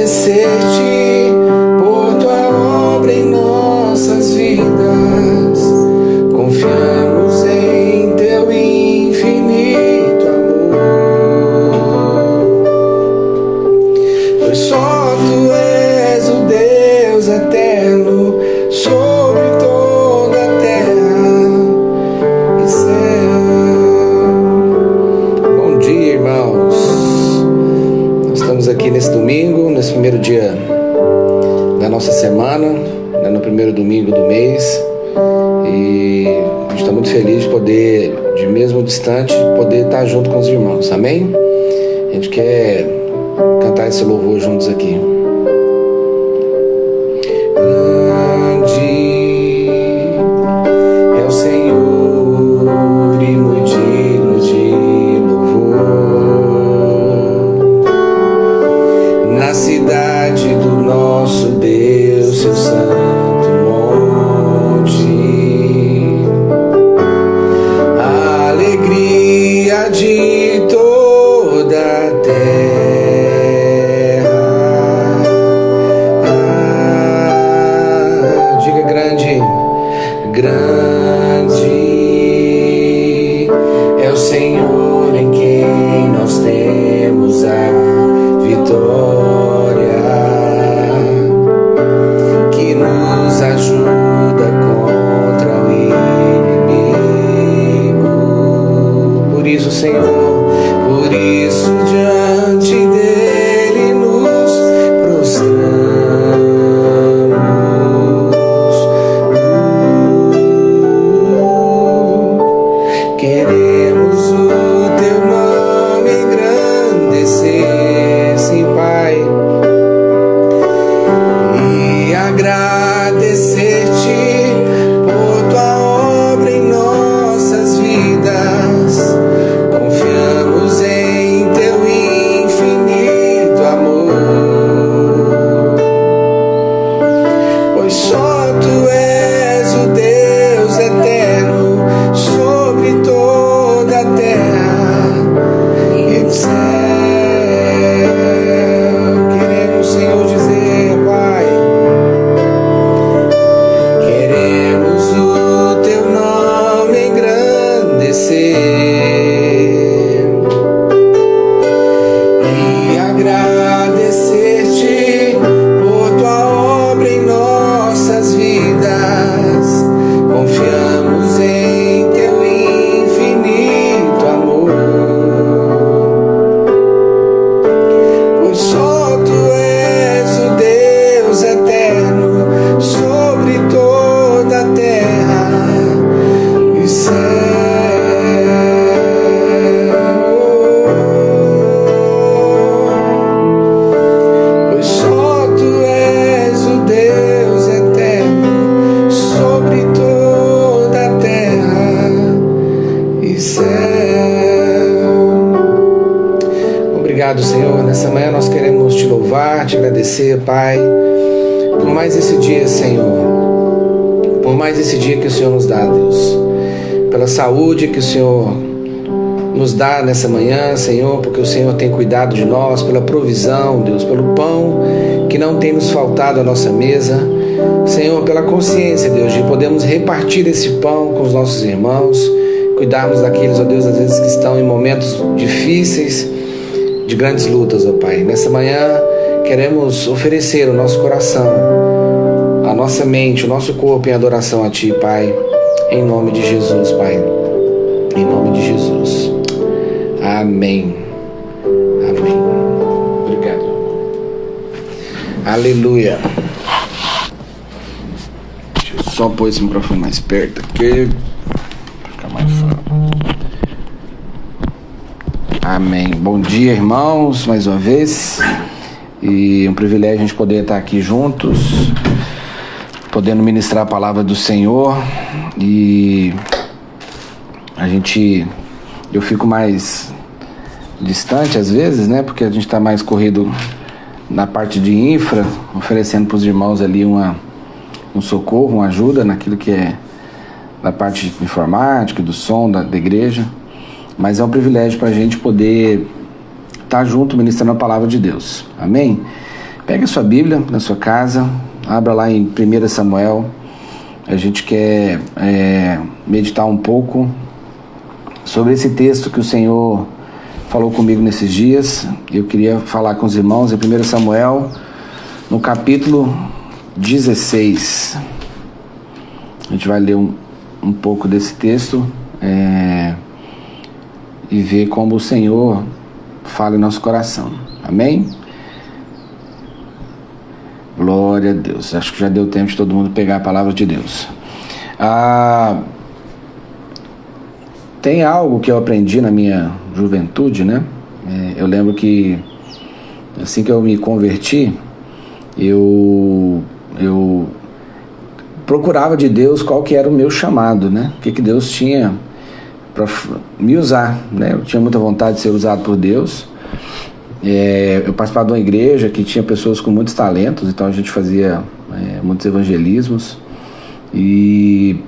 agradecer-te por tua obra em nossas vidas. Confiamos em teu infinito amor, pois só tu és o Deus eterno sobre toda a terra e céu. Bom dia, irmãos. Nós estamos aqui nesse domingo, nesse primeiro dia da nossa semana, né, no primeiro domingo do mês, e a gente está muito feliz de poder, de mesmo distante, poder estar junto com os irmãos, amém? A gente quer cantar esse louvor juntos aqui. Obrigado, Senhor. Nessa manhã nós queremos te louvar, te agradecer, Pai, por mais esse dia, Senhor. Por mais esse dia que o Senhor nos dá, Deus. Pela saúde que o Senhor nos dá nessa manhã, Senhor, porque o Senhor tem cuidado de nós, pela provisão, Deus, pelo pão que não tem nos faltado à nossa mesa. Senhor, pela consciência, Deus, de podermos repartir esse pão com os nossos irmãos, cuidarmos daqueles, ó Deus, às vezes que estão em momentos difíceis, de grandes lutas, ó Pai. Nessa manhã queremos oferecer o nosso coração, a nossa mente, o nosso corpo em adoração a Ti, Pai, em nome de Jesus, Pai, em nome de Jesus. Amém. Amém. Obrigado. Aleluia. Deixa eu só pôr esse microfone mais perto aqui, para ficar mais fácil. Amém. Bom dia, irmãos, mais uma vez. E um privilégio a gente poder estar aqui juntos, podendo ministrar a palavra do Senhor. E eu fico mais distante às vezes, né? Porque a gente está mais corrido na parte de infra, oferecendo para os irmãos ali um socorro, uma ajuda naquilo que é da parte de informática, do som da igreja. Mas é um privilégio para a gente poder estar junto ministrando a palavra de Deus. Amém? Pegue a sua Bíblia na sua casa, abra lá em 1 Samuel. A gente quer meditar um pouco sobre esse texto que o Senhor falou comigo nesses dias. Eu queria falar com os irmãos em 1 Samuel, no capítulo 16. A gente vai ler um pouco desse texto e ver como o Senhor fala em nosso coração. Amém? Glória a Deus. Acho que já deu tempo de todo mundo pegar a palavra de Deus. Tem algo que eu aprendi na minha juventude, né? Eu lembro que assim que eu me converti, eu procurava de Deus qual que era o meu chamado, né? O que Deus tinha para me usar, né? Eu tinha muita vontade de ser usado por Deus. Eu participava de uma igreja que tinha pessoas com muitos talentos, então a gente fazia muitos evangelismos e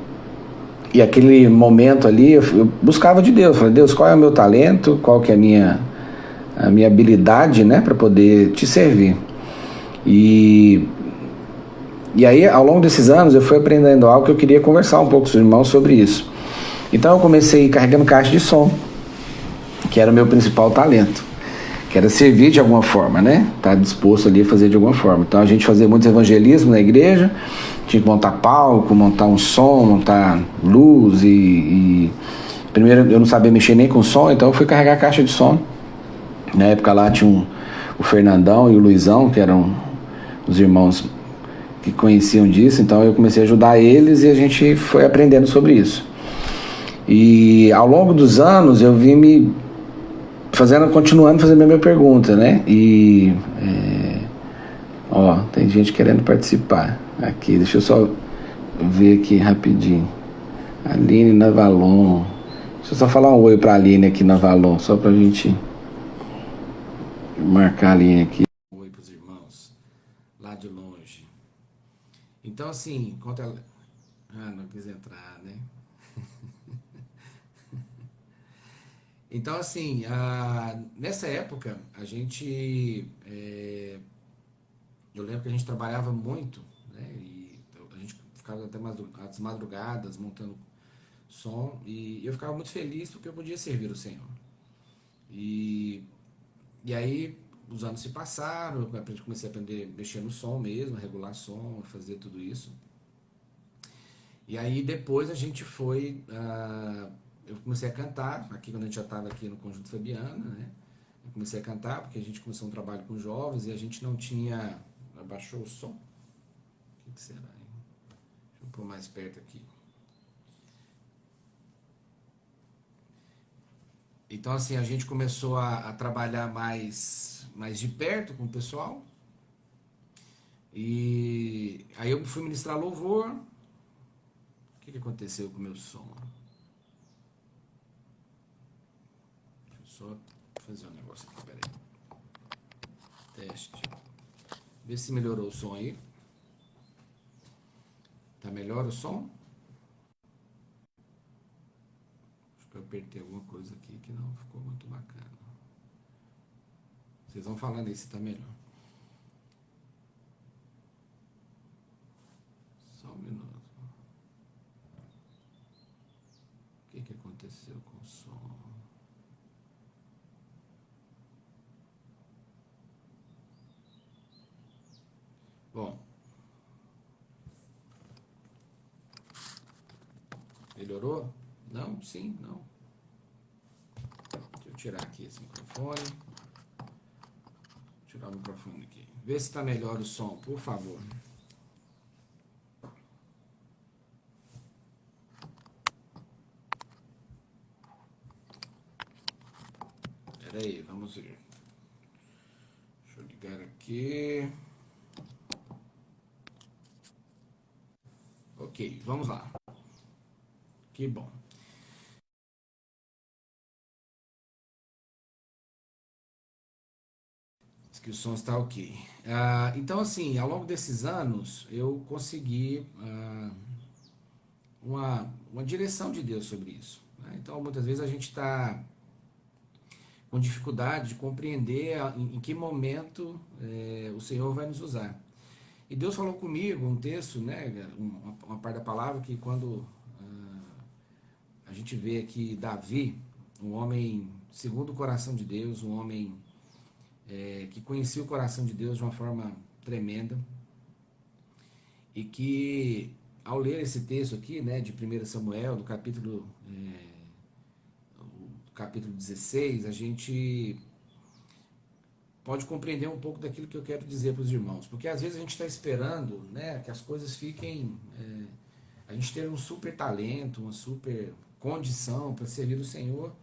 aquele momento ali eu buscava de Deus, falei, Deus, qual é o meu talento, qual que é a minha habilidade, né, para poder te servir. E aí, ao longo desses anos, eu fui aprendendo algo que eu queria conversar um pouco com os irmãos sobre isso. Então eu comecei carregando caixa de som, que era o meu principal talento, que era servir de alguma forma, né? Estar disposto ali a fazer de alguma forma. Então a gente fazia muitos evangelismos na igreja, tinha que montar palco, montar um som, montar luz e primeiro eu não sabia mexer nem com som, então eu fui carregar a caixa de som. Na época lá tinha o Fernandão e o Luizão, que eram os irmãos que conheciam disso, então eu comecei a ajudar eles e a gente foi aprendendo sobre isso. E ao longo dos anos eu vim me continuando fazendo a minha pergunta, né? E tem gente querendo participar aqui. Deixa eu só ver aqui rapidinho. Aline Navalon. Deixa eu só falar um oi pra Aline aqui Navalon, só pra gente marcar a Aline aqui. Oi pros irmãos lá de longe. Então assim, enquanto ela não quis entrar, né? Então, assim, nessa época, a gente. Eu lembro que a gente trabalhava muito, né? E a gente ficava até as madrugadas montando som. E eu ficava muito feliz porque eu podia servir o Senhor. E aí, os anos se passaram, eu comecei a aprender a mexer no som mesmo, a regular som, fazer tudo isso. E aí, depois a gente foi. Eu comecei a cantar, aqui quando a gente já estava aqui no Conjunto Fabiana, né? Eu comecei a cantar porque a gente começou um trabalho com jovens e a gente não tinha... Abaixou o som? O que será, hein? Deixa eu pôr mais perto aqui. Então, assim, a gente começou a trabalhar mais de perto com o pessoal. E aí eu fui ministrar louvor. O que aconteceu com o meu som? Só fazer um negócio aqui, peraí. Teste. Vê se melhorou o som aí. Tá melhor o som? Acho que eu apertei alguma coisa aqui que não ficou muito bacana. Vocês vão falando aí se tá melhor. Só um minuto. O que aconteceu com o som? Bom, melhorou? Não? Sim? Não? Deixa eu tirar aqui esse microfone. Tirar o microfone aqui. Vê se está melhor o som, por favor. Espera aí, vamos ver. Deixa eu ligar aqui. Ok, vamos lá. Que bom. Diz que o som está ok. Então, assim, ao longo desses anos, eu consegui uma direção de Deus sobre isso, né? Então, muitas vezes a gente está com dificuldade de compreender em que momento o Senhor vai nos usar. E Deus falou comigo um texto, né, uma parte da palavra, que quando a gente vê aqui Davi, um homem segundo o coração de Deus, um homem que conhecia o coração de Deus de uma forma tremenda, e que ao ler esse texto aqui, né, de 1 Samuel, do capítulo 16, a gente pode compreender um pouco daquilo que eu quero dizer para os irmãos, porque às vezes a gente está esperando, né, que as coisas fiquem, a gente ter um super talento, uma super condição para servir o Senhor,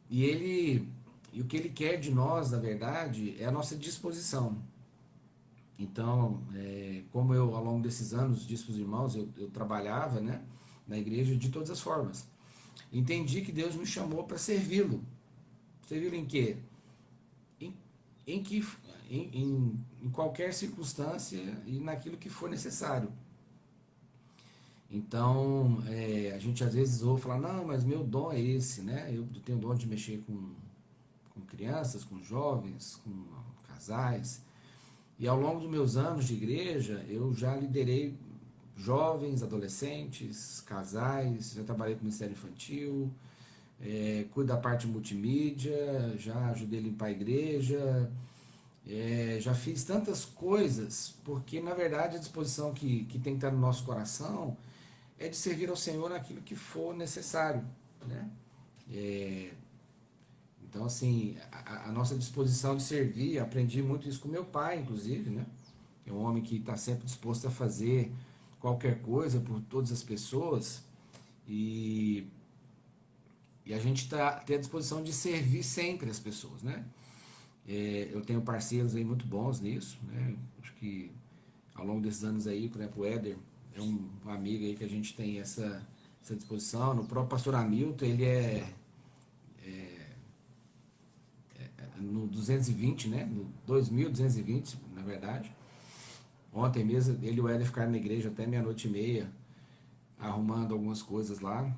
e o que Ele quer de nós, na verdade, é a nossa disposição. Então, como eu ao longo desses anos disse para os irmãos, eu trabalhava, né, na igreja de todas as formas. Entendi que Deus me chamou para servi-lo. Servi-lo em quê? Em, que, em qualquer circunstância e naquilo que for necessário. Então, a gente às vezes ouve falar, não, mas meu dom é esse, né? Eu tenho o dom de mexer com crianças, com jovens, com casais. E ao longo dos meus anos de igreja, eu já liderei jovens, adolescentes, casais, já trabalhei com Ministério Infantil, cuido da parte multimídia, já ajudei a limpar a igreja, já fiz tantas coisas, porque na verdade a disposição que tem que estar no nosso coração é de servir ao Senhor naquilo que for necessário, né? Então, assim, a nossa disposição de servir, aprendi muito isso com meu pai, inclusive, né? É um homem que está sempre disposto a fazer qualquer coisa por todas as pessoas, e, e a gente tem a disposição de servir sempre as pessoas, né? Eu tenho parceiros aí muito bons nisso, né? Acho que ao longo desses anos aí, por exemplo, o Éder é um amigo aí que a gente tem essa disposição. No próprio pastor Hamilton, ele no 220, né? No 2220, na verdade. Ontem mesmo, ele e o Éder ficaram na igreja até meia-noite e meia, arrumando algumas coisas lá.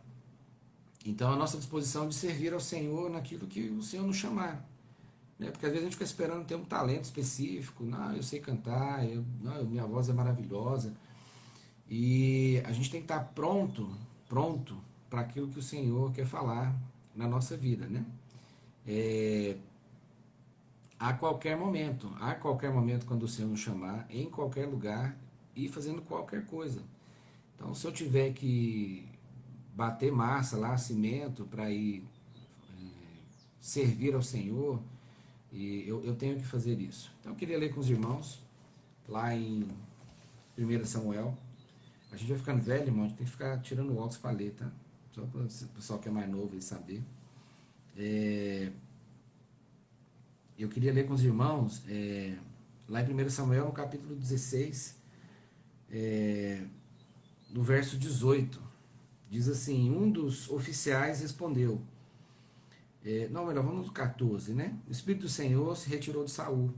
Então, a nossa disposição de servir ao Senhor naquilo que o Senhor nos chamar. Né? Porque às vezes a gente fica esperando ter um talento específico. Não, eu sei cantar, não, minha voz é maravilhosa. E a gente tem que estar pronto para aquilo que o Senhor quer falar na nossa vida, né? A qualquer momento quando o Senhor nos chamar, em qualquer lugar e fazendo qualquer coisa. Então, se eu tiver que bater massa lá, cimento, para ir servir ao Senhor, e eu tenho que fazer isso. Então, eu queria ler com os irmãos, lá em 1 Samuel. A gente vai ficando velho, irmão, a gente tem que ficar tirando o óculos para ler, tá? Só para o pessoal que é mais novo aí saber. Eu queria ler com os irmãos, lá em 1 Samuel, no capítulo 16, no verso 18. Diz assim: um dos oficiais respondeu, não, melhor, vamos no 14, né? O Espírito do Senhor se retirou de Saul,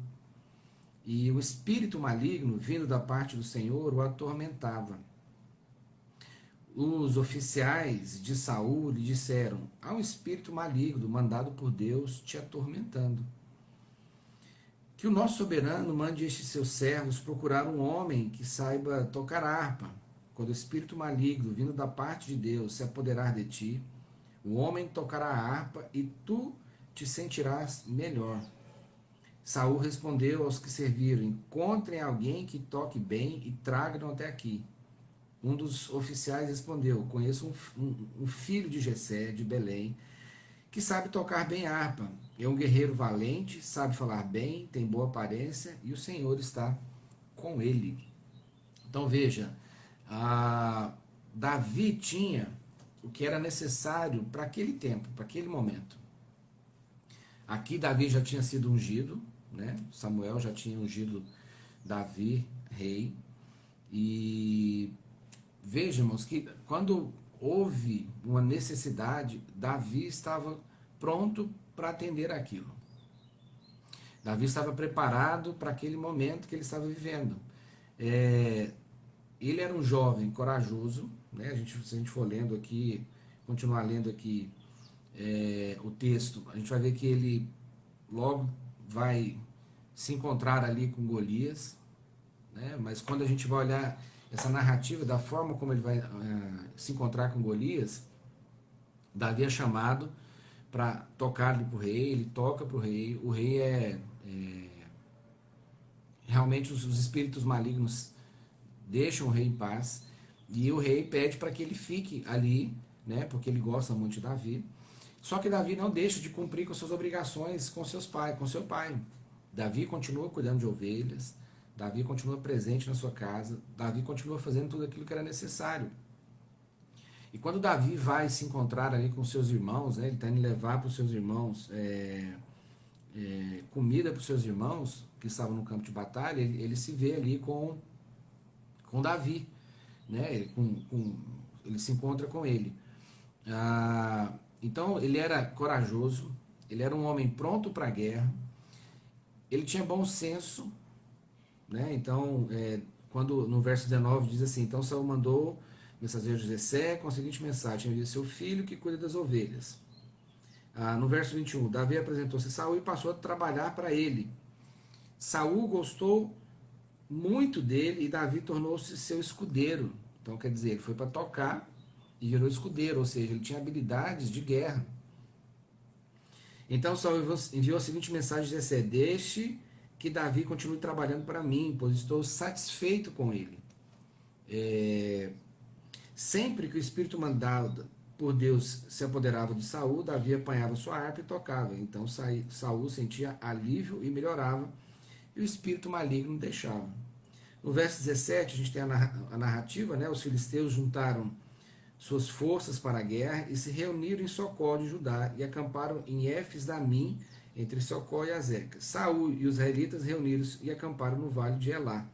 e o espírito maligno, vindo da parte do Senhor, o atormentava. Os oficiais de Saul lhe disseram: há um espírito maligno mandado por Deus te atormentando. Que o nosso soberano mande estes seus servos procurar um homem que saiba tocar harpa. Quando o espírito maligno, vindo da parte de Deus, se apoderar de ti, o homem tocará a harpa e tu te sentirás melhor. Saul respondeu aos que serviram: encontrem alguém que toque bem e tragam até aqui. Um dos oficiais respondeu: conheço um filho de Jessé, de Belém, que sabe tocar bem harpa. É um guerreiro valente, sabe falar bem, tem boa aparência e o Senhor está com ele. Então veja, Davi tinha o que era necessário para aquele tempo, para aquele momento. Aqui Davi já tinha sido ungido, né? Samuel já tinha ungido Davi, rei. E veja, irmãos, que quando houve uma necessidade, Davi estava pronto para atender aquilo. Davi estava preparado para aquele momento que ele estava vivendo. Ele era um jovem corajoso, né? Se a gente for lendo aqui, continuar lendo aqui o texto, a gente vai ver que ele logo vai se encontrar ali com Golias, né? Mas quando a gente vai olhar essa narrativa da forma como ele vai se encontrar com Golias, Davi é chamado para tocar ali para o rei, ele toca para o rei realmente os espíritos malignos deixam o rei em paz, e o rei pede para que ele fique ali, né, porque ele gosta muito de Davi. Só que Davi não deixa de cumprir com suas obrigações com seu pai. Davi continua cuidando de ovelhas, Davi continua presente na sua casa, Davi continua fazendo tudo aquilo que era necessário. E quando Davi vai se encontrar ali com seus irmãos, né, ele está indo levar para os seus irmãos comida para os seus irmãos que estavam no campo de batalha, ele se vê ali com Davi, né? Ele se encontra com ele. Então ele era corajoso, ele era um homem pronto para a guerra, ele tinha bom senso, né? Então, quando no verso 19 diz assim: então Saul mandou mensageiro de Jessé com a seguinte mensagem: envie seu filho que cuida das ovelhas. No verso 21, Davi apresentou-se a Saul e passou a trabalhar para ele. Saul gostou muito dele e Davi tornou-se seu escudeiro. Então, quer dizer, ele foi para tocar e virou escudeiro, ou seja, ele tinha habilidades de guerra. Então Saul enviou a seguinte mensagem a Jessé: deixe que Davi continue trabalhando para mim, pois estou satisfeito com ele. Sempre que o espírito mandado por Deus se apoderava de Saul, Davi apanhava sua harpa e tocava. Então Saul sentia alívio e melhorava, e o espírito maligno deixava. No verso 17, a gente tem a narrativa, né? Os filisteus juntaram suas forças para a guerra e se reuniram em Socó de Judá e acamparam em Éfes-Damim, entre Socó e Azeca. Saul e os israelitas reuniram-se e acamparam no vale de Elá,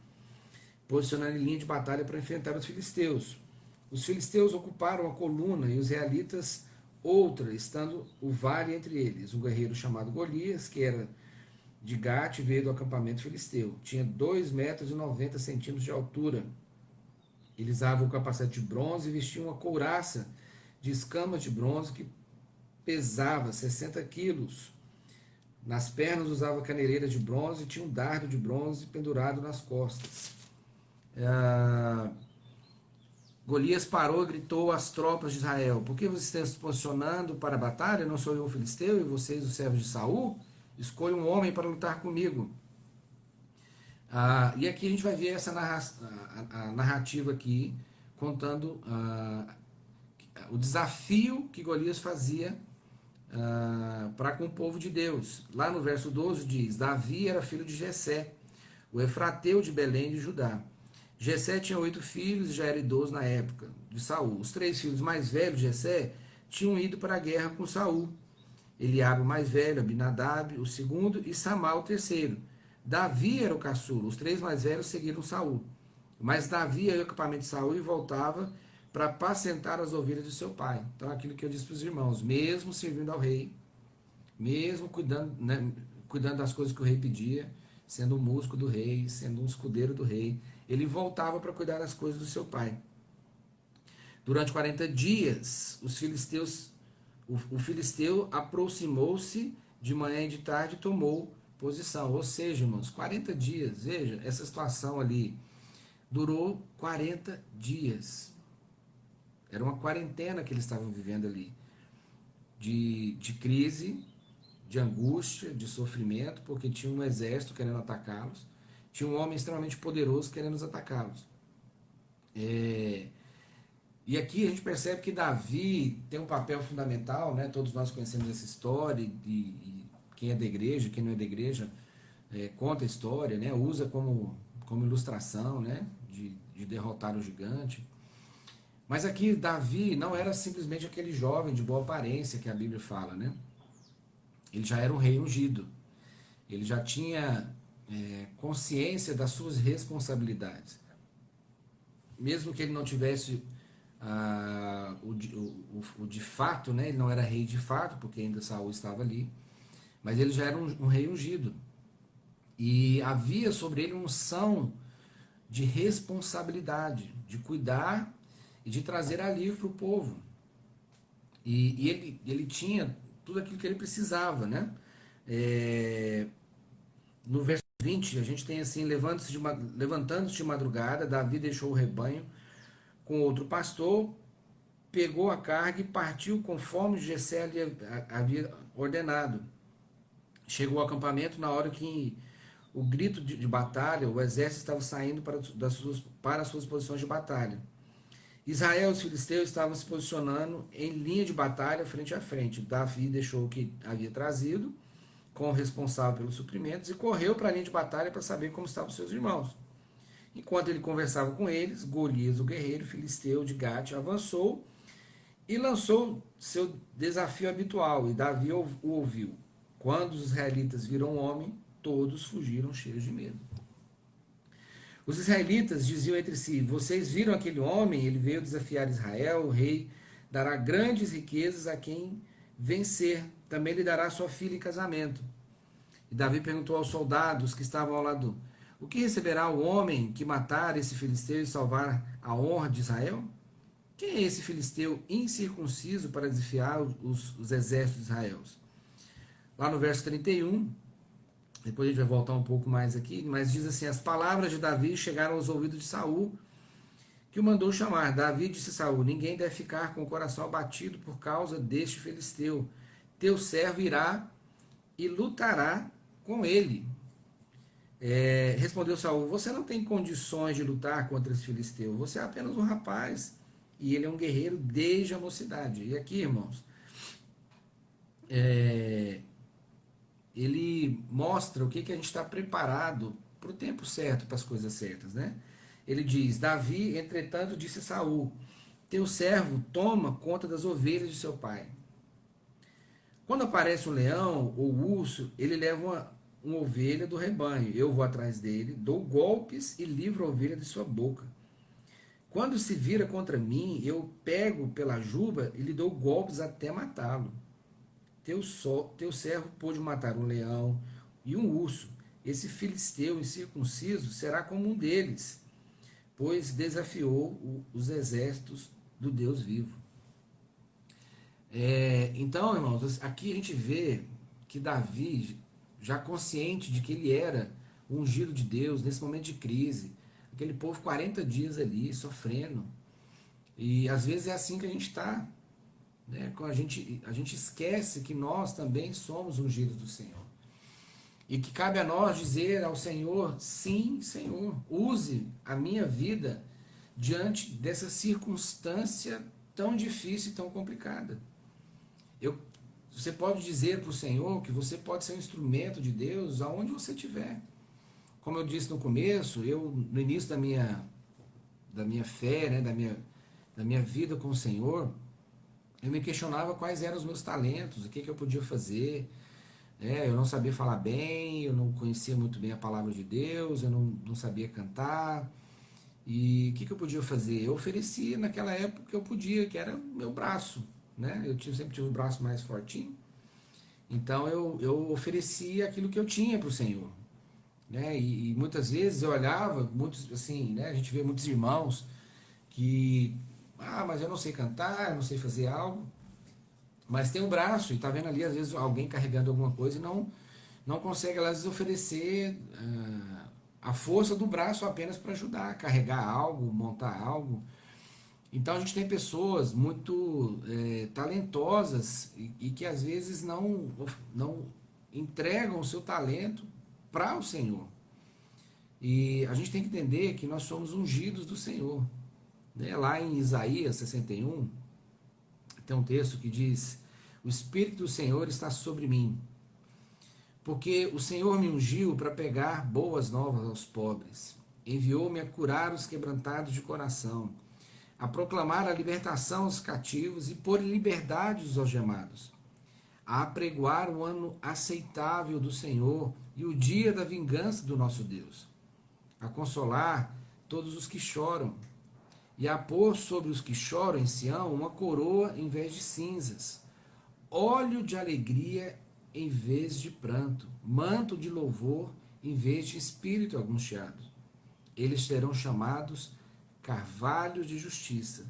posicionando em linha de batalha para enfrentar os filisteus. Os filisteus ocuparam a coluna e os israelitas outra, estando o vale entre eles. Um guerreiro chamado Golias, que era de Gate, veio do acampamento filisteu. Tinha 2,90 metros de altura. Ele usava um capacete de bronze e vestia uma couraça de escamas de bronze que pesava 60 quilos. Nas pernas usava caneleira de bronze e tinha um dardo de bronze pendurado nas costas. Golias parou e gritou às tropas de Israel: por que vocês estão se posicionando para a batalha? Não sou eu o filisteu e vocês os servos de Saul? Escolha um homem para lutar comigo. E aqui a gente vai ver essa narrativa aqui, contando o desafio que Golias fazia para com o povo de Deus. Lá no verso 12 diz: Davi era filho de Jessé, o efrateu de Belém de Judá. Jessé tinha 8 filhos e já era idoso na época de Saul. Os 3 filhos mais velhos de Jessé tinham ido para a guerra com Saul. Eliabe o mais velho, Abinadab o segundo e Samá o terceiro. Davi era o caçula. Os 3 mais velhos seguiram Saul. Mas Davi ia ao acampamento de Saul e voltava para apacentar as ovelhas de seu pai. Então, aquilo que eu disse para os irmãos: mesmo servindo ao rei, mesmo cuidando, né, cuidando das coisas que o rei pedia, sendo um músico do rei, sendo um escudeiro do rei, ele voltava para cuidar das coisas do seu pai. Durante 40 dias, o filisteu aproximou-se de manhã e de tarde e tomou posição. Ou seja, irmãos, 40 dias, veja, essa situação ali durou 40 dias. Era uma quarentena que eles estavam vivendo ali, de crise, de angústia, de sofrimento, porque tinha um exército querendo atacá-los, tinha um homem extremamente poderoso querendo atacá-los. E aqui a gente percebe que Davi tem um papel fundamental, né? Todos nós conhecemos essa história, e quem é da igreja, quem não é da igreja, conta a história, né? Usa como ilustração, né? De derrotar o gigante. Mas aqui Davi não era simplesmente aquele jovem de boa aparência que a Bíblia fala, né? Ele já era um rei ungido. Ele já tinha consciência das suas responsabilidades. Mesmo que ele não tivesse o de fato, né? Ele não era rei de fato, porque ainda Saul estava ali. Mas ele já era um rei ungido. E havia sobre ele unção de responsabilidade, de cuidar e de trazer alívio para o povo. E ele tinha tudo aquilo que ele precisava, né? No verso 20, a gente tem assim: levantando-se de madrugada, Davi deixou o rebanho com outro pastor, pegou a carga e partiu conforme Jessé lhe havia ordenado. Chegou ao acampamento na hora que o grito de batalha, o exército estava saindo para as suas posições de batalha. Israel e os filisteus estavam se posicionando em linha de batalha frente a frente. Davi deixou o que havia trazido com o responsável pelos suprimentos e correu para a linha de batalha para saber como estavam seus irmãos. Enquanto ele conversava com eles, Golias, o guerreiro filisteu de Gate, avançou e lançou seu desafio habitual, e Davi o ouviu. Quando os israelitas viram o homem, todos fugiram cheios de medo. Os israelitas diziam entre si: Vocês viram aquele homem? Ele veio desafiar Israel. O rei dará grandes riquezas a quem vencer. Também lhe dará sua filha em casamento. E Davi perguntou aos soldados que estavam ao lado: O que receberá o homem que matar esse filisteu e salvar a honra de Israel? Quem é esse filisteu incircunciso para desafiar os exércitos de Israel? Lá no verso 31, depois a gente vai voltar um pouco mais aqui, mas diz assim: As palavras de Davi chegaram aos ouvidos de Saul, que o mandou chamar. Davi disse a Saul: Ninguém deve ficar com o coração abatido por causa deste filisteu. Teu servo irá e lutará com ele. Respondeu Saul: Você não tem condições de lutar contra esse filisteu. Você é apenas um rapaz e ele é um guerreiro desde a mocidade. E aqui, irmãos, ele mostra o que a gente está preparado para o tempo certo, para as coisas certas, né? Ele diz: Davi, entretanto, disse a Saul: Teu servo toma conta das ovelhas de seu pai. Quando aparece um leão ou urso, ele leva uma ovelha do rebanho. Eu vou atrás dele, dou golpes e livro a ovelha de sua boca. Quando se vira contra mim, eu pego pela juba e lhe dou golpes até matá-lo. Teu servo pôde matar um leão e um urso. Esse filisteu incircunciso será como um deles, pois desafiou os exércitos do Deus vivo. Então, irmãos, aqui a gente vê que Davi, já consciente de que ele era o ungido de Deus nesse momento de crise, aquele povo 40 dias ali sofrendo, e às vezes é assim que a gente está, né? A gente esquece que nós também somos ungidos do Senhor. E que cabe a nós dizer ao Senhor: sim, Senhor, use a minha vida diante dessa circunstância tão difícil e tão complicada. Você pode dizer para o Senhor que você pode ser um instrumento de Deus aonde você estiver. Como eu disse no começo, no início da minha fé, né, da minha vida com o Senhor, eu me questionava quais eram os meus talentos, o que eu podia fazer. Eu não sabia falar bem, eu não conhecia muito bem a palavra de Deus, eu não sabia cantar. E o que eu podia fazer? Eu oferecia naquela época o que eu podia, que era meu braço, né? Sempre tive o braço mais fortinho. Então eu oferecia aquilo que eu tinha para o Senhor, né? E muitas vezes eu olhava, muitos assim, né? A gente vê muitos irmãos que, mas eu não sei cantar, eu não sei fazer algo, mas tem um braço e tá vendo ali às vezes alguém carregando alguma coisa e não consegue às vezes oferecer a força do braço apenas para ajudar a carregar algo, montar algo. Então a gente tem pessoas muito talentosas e que às vezes não entregam o seu talento para o Senhor. E a gente tem que entender que nós somos ungidos do Senhor, né? Lá em Isaías 61, tem um texto que diz: O Espírito do Senhor está sobre mim, porque o Senhor me ungiu para pregar boas novas aos pobres. Enviou-me a curar os quebrantados de coração, a proclamar a libertação aos cativos e pôr em liberdade os algemados, a apregoar o ano aceitável do Senhor e o dia da vingança do nosso Deus, a consolar todos os que choram e a pôr sobre os que choram em Sião uma coroa em vez de cinzas, óleo de alegria em vez de pranto, manto de louvor em vez de espírito angustiado. Eles serão chamados carvalhos de justiça,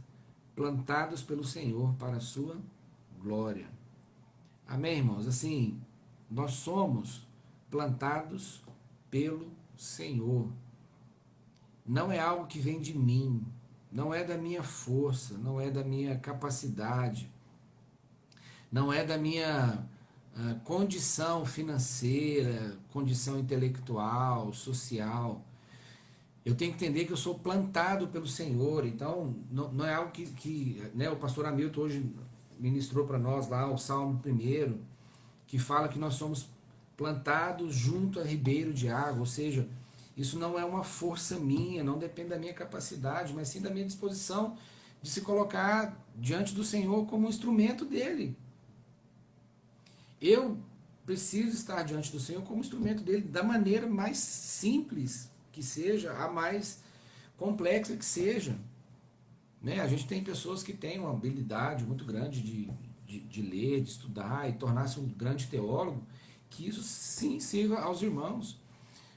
plantados pelo Senhor para a sua glória. Amém, irmãos? Assim, nós somos plantados pelo Senhor. Não é algo que vem de mim, não é da minha força, não é da minha capacidade, não é da minha condição financeira, condição intelectual, social. Eu tenho que entender que eu sou plantado pelo Senhor, então não é algo que né, o pastor Hamilton hoje ministrou para nós lá o Salmo 1, que fala que nós somos plantados junto a ribeiro de água, ou seja, isso não é uma força minha, não depende da minha capacidade, mas sim da minha disposição de se colocar diante do Senhor como um instrumento dele. Eu preciso estar diante do Senhor como instrumento dele, da maneira mais simples que seja, a mais complexa que seja. Né? A gente tem pessoas que têm uma habilidade muito grande de ler, de estudar e tornar-se um grande teólogo, que isso sim sirva aos irmãos.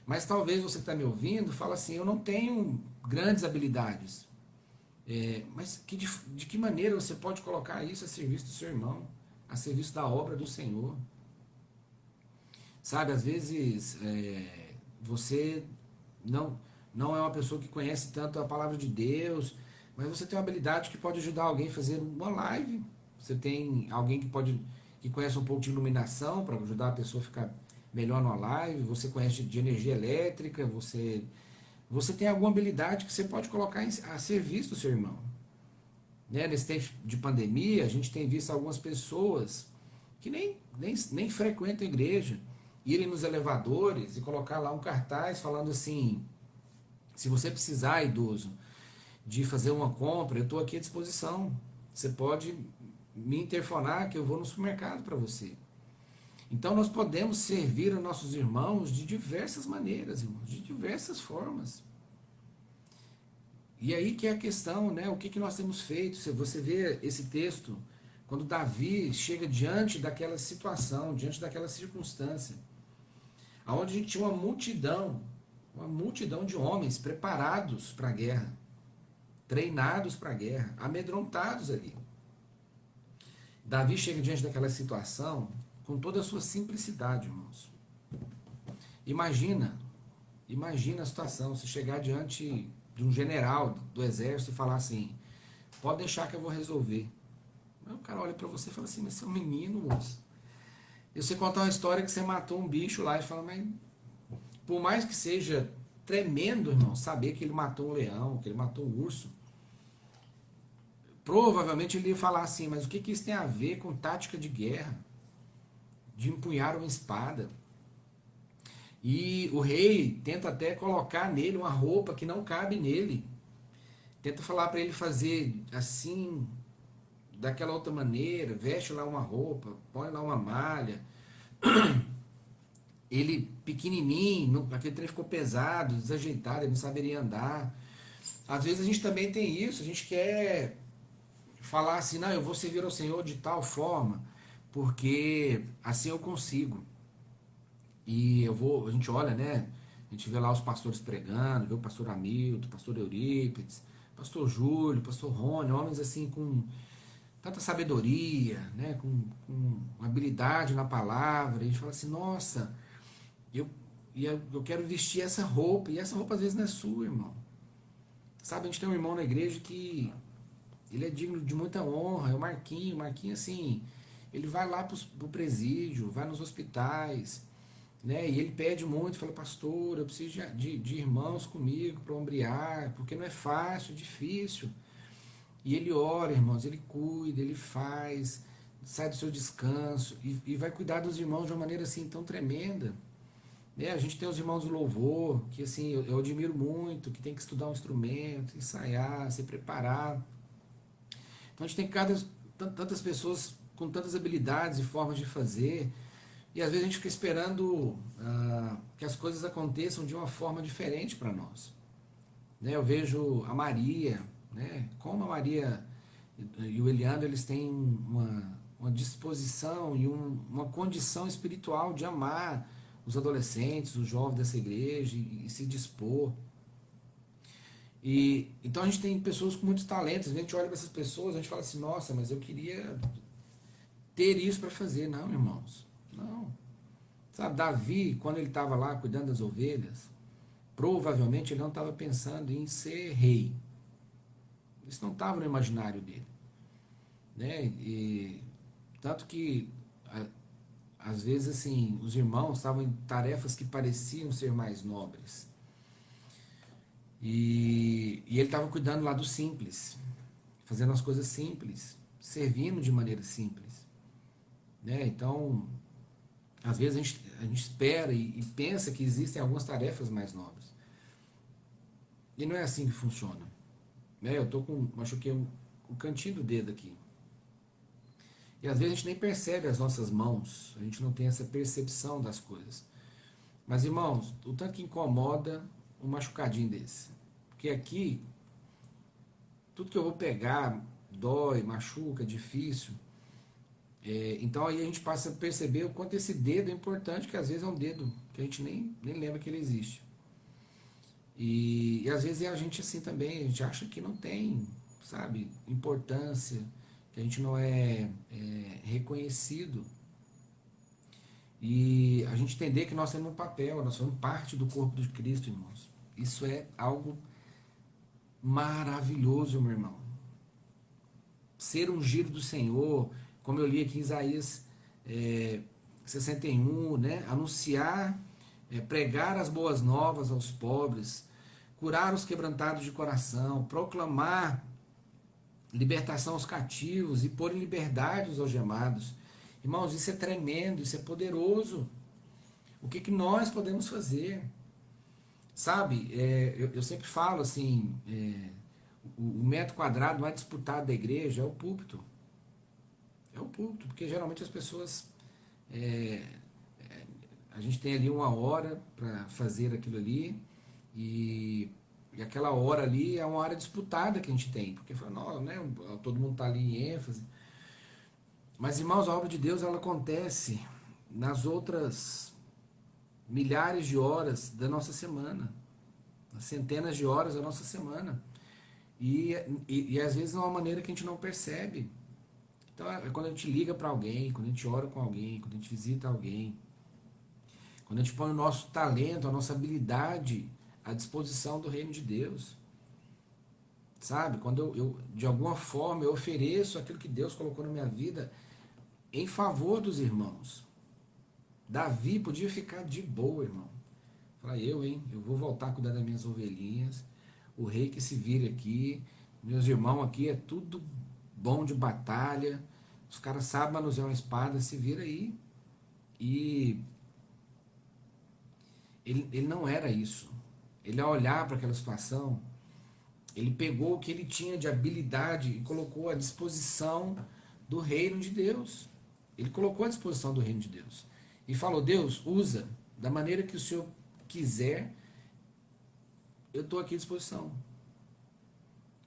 Mas talvez você que está me ouvindo fala assim, eu não tenho grandes habilidades. Mas de que maneira você pode colocar isso a serviço do seu irmão, a serviço da obra do Senhor? Sabe, às vezes você não é uma pessoa que conhece tanto a palavra de Deus, mas você tem uma habilidade que pode ajudar alguém a fazer uma live. Você tem alguém que conhece um pouco de iluminação para ajudar a pessoa a ficar melhor numa live. Você conhece de energia elétrica, você tem alguma habilidade que você pode colocar a serviço do seu irmão. Né? Nesse tempo de pandemia, a gente tem visto algumas pessoas que nem frequentam a igreja, irem nos elevadores e colocar lá um cartaz falando assim, se você precisar, idoso, de fazer uma compra, eu estou aqui à disposição. Você pode me interfonar que eu vou no supermercado para você. Então nós podemos servir a nossos irmãos de diversas maneiras, irmãos, de diversas formas. E aí que é a questão, né? O que nós temos feito? Se você vê esse texto, quando Davi chega diante daquela situação, diante daquela circunstância, onde a gente tinha uma multidão de homens preparados para a guerra, treinados para a guerra, amedrontados ali. Davi chega diante daquela situação com toda a sua simplicidade, irmãos. Imagina a situação, se chegar diante de um general do exército e falar assim, pode deixar que eu vou resolver. Aí o cara olha para você e fala assim, mas você é um menino, moço. E você contar uma história que você matou um bicho lá e fala, mas por mais que seja tremendo, irmão, saber que ele matou um leão, que ele matou um urso, provavelmente ele ia falar assim, mas o que isso tem a ver com tática de guerra? De empunhar uma espada. E o rei tenta até colocar nele uma roupa que não cabe nele. Tenta falar para ele fazer assim, daquela outra maneira, veste lá uma roupa, põe lá uma malha. Ele pequenininho, aquele trem ficou pesado, desajeitado, ele não saberia andar. Às vezes a gente também tem isso, a gente quer falar assim, não, eu vou servir ao Senhor de tal forma, porque assim eu consigo. E a gente olha, né? A gente vê lá os pastores pregando, vê o pastor Hamilton, o pastor Eurípides, pastor Júlio, pastor Rony, homens assim com tanta sabedoria, né? Com habilidade na palavra. E a gente fala assim, nossa, eu quero vestir essa roupa, e essa roupa às vezes não é sua, irmão. Sabe, a gente tem um irmão na igreja que ele é digno de muita honra, é o Marquinho. O Marquinho, assim, ele vai lá pro presídio, vai nos hospitais, né? E ele pede muito, fala, pastor, eu preciso de irmãos comigo para ombrear, porque não é fácil, é difícil. E ele ora, irmãos, ele cuida, ele faz, sai do seu descanso e vai cuidar dos irmãos de uma maneira assim tão tremenda. Né? A gente tem os irmãos do louvor, que assim eu admiro muito, que tem que estudar um instrumento, ensaiar, se preparar. Então a gente tem tantas pessoas com tantas habilidades e formas de fazer, e às vezes a gente fica esperando que as coisas aconteçam de uma forma diferente para nós. Né? Eu vejo a Maria, né? Como a Maria e o Eliandro, eles têm uma disposição e uma condição espiritual de amar os adolescentes, os jovens dessa igreja e se dispor. E então a gente tem pessoas com muitos talentos, a gente olha para essas pessoas, a gente fala assim, nossa, mas eu queria ter isso para fazer. Não, irmãos, não. Sabe, Davi, quando ele estava lá cuidando das ovelhas, provavelmente ele não estava pensando em ser rei. Isso não estava no imaginário dele, né? E tanto que às vezes assim, os irmãos estavam em tarefas que pareciam ser mais nobres. E ele estava cuidando lá do simples, fazendo as coisas simples, servindo de maneira simples, né? Então, às vezes a gente espera e pensa que existem algumas tarefas mais nobres. E não é assim que funciona, né? Machuquei o cantinho do dedo aqui. E às vezes a gente nem percebe as nossas mãos, a gente não tem essa percepção das coisas. Mas irmãos, o tanto que incomoda um machucadinho desse. Porque aqui, tudo que eu vou pegar dói, machuca, é difícil. Então aí a gente passa a perceber o quanto esse dedo é importante, que às vezes é um dedo que a gente nem lembra que ele existe. E às vezes é a gente assim também, a gente acha que não tem, sabe, importância, que a gente não é reconhecido. E a gente entender que nós temos um papel, nós somos parte do corpo de Cristo, irmãos. Isso é algo maravilhoso, meu irmão. Ser ungido do Senhor, como eu li aqui em Isaías 61, né? Anunciar, pregar as boas novas aos pobres, curar os quebrantados de coração, proclamar libertação aos cativos e pôr em liberdade os algemados. Irmãos, isso é tremendo, isso é poderoso. O que, que nós podemos fazer? Sabe, eu sempre falo assim, o metro quadrado mais disputado da igreja é o púlpito. É o púlpito, porque geralmente as pessoas. é, a gente tem ali uma hora para fazer aquilo ali, e, e aquela hora ali é uma hora disputada que a gente tem, porque não, né, todo mundo está ali em ênfase. Mas, irmãos, a obra de Deus ela acontece nas outras milhares de horas da nossa semana, nas centenas de horas da nossa semana. E às vezes é uma maneira que a gente não percebe. Então é quando a gente liga para alguém, quando a gente ora com alguém, quando a gente visita alguém, quando a gente põe o nosso talento, a nossa habilidade à disposição do reino de Deus. Sabe? Quando de alguma forma, eu ofereço aquilo que Deus colocou na minha vida em favor dos irmãos. Davi podia ficar de boa, irmão. Falar, eu vou voltar a cuidar das minhas ovelhinhas, o rei que se vire aqui, meus irmãos aqui é tudo bom de batalha, os caras sabem manusear uma espada, se vira aí. E ele não era isso. Ele, ao olhar para aquela situação, ele pegou o que ele tinha de habilidade e colocou à disposição do reino de Deus. Ele colocou à disposição do reino de Deus. E falou, Deus, usa da maneira que o Senhor quiser, eu estou aqui à disposição.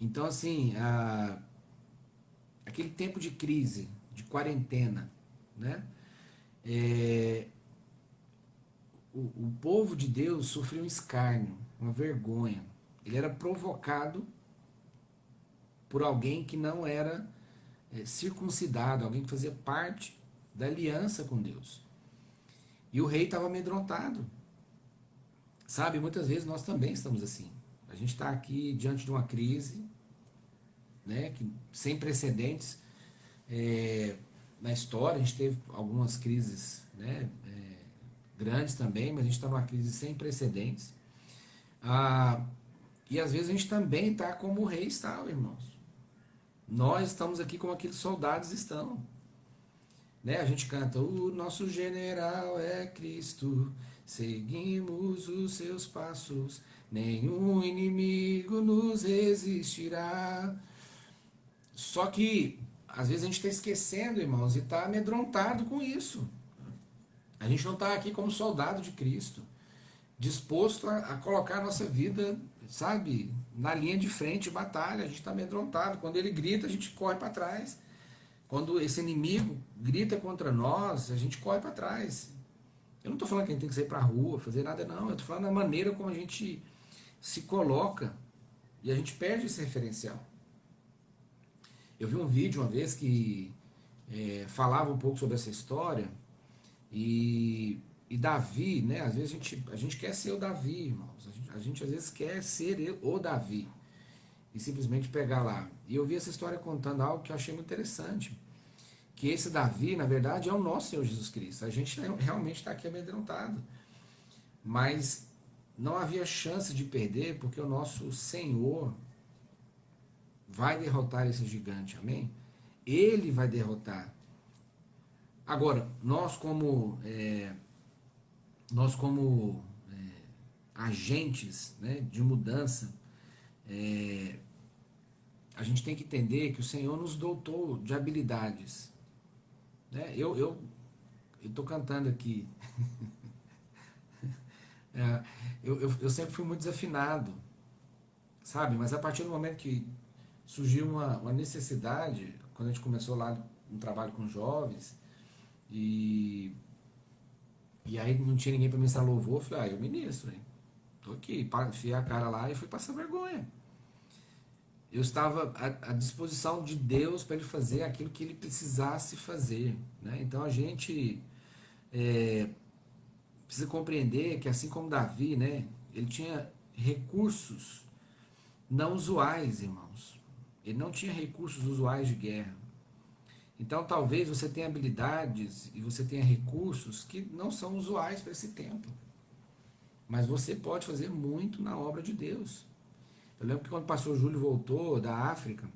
Então, assim, aquele tempo de crise, de quarentena, né? O povo de Deus sofreu um escárnio, uma vergonha. Ele era provocado por alguém que não era circuncidado, alguém que fazia parte da aliança com Deus. E o rei estava amedrontado. Sabe, muitas vezes nós também estamos assim. A gente está aqui diante de uma crise, né, sem precedentes na história. A gente teve algumas crises, né, grandes também, mas a gente está numa crise sem precedentes. E às vezes a gente também está como o rei está, irmãos. Nós estamos aqui como aqueles soldados estão. Né? A gente canta, o nosso general é Cristo, seguimos os seus passos, nenhum inimigo nos resistirá. Só que, às vezes a gente está esquecendo, irmãos, e está amedrontado com isso. A gente não está aqui como soldado de Cristo, disposto a colocar a nossa vida, sabe, na linha de frente, batalha. A gente está amedrontado. Quando ele grita, a gente corre para trás. Quando esse inimigo grita contra nós, a gente corre para trás. Eu não estou falando que a gente tem que sair para a rua, fazer nada, não. Eu estou falando da maneira como a gente se coloca e a gente perde esse referencial. Eu vi um vídeo uma vez que falava um pouco sobre essa história e E Davi, né? Às vezes a gente quer ser o Davi, irmãos. A gente às vezes quer ser o Davi. E simplesmente pegar lá. E eu vi essa história contando algo que eu achei muito interessante. Que esse Davi, na verdade, é o nosso Senhor Jesus Cristo. A gente realmente está aqui amedrontado. Mas não havia chance de perder, porque o nosso Senhor vai derrotar esse gigante, amém? Ele vai derrotar. Agora, nós como agentes, né, de mudança, a gente tem que entender que o Senhor nos dotou de habilidades. Né? Eu estou cantando aqui. Eu sempre fui muito desafinado, sabe? Mas a partir do momento que surgiu uma necessidade, quando a gente começou lá um trabalho com jovens, e, e aí não tinha ninguém para ministrar louvor, eu falei, eu ministro, hein? Tô aqui, enfiei a cara lá e fui passar vergonha. Eu estava à disposição de Deus para ele fazer aquilo que ele precisasse fazer. Né? Então a gente precisa compreender que assim como Davi, né, ele tinha recursos não usuais, irmãos. Ele não tinha recursos usuais de guerra. Então talvez você tenha habilidades e você tenha recursos que não são usuais para esse tempo. Mas você pode fazer muito na obra de Deus. Eu lembro que quando o pastor Júlio voltou da África,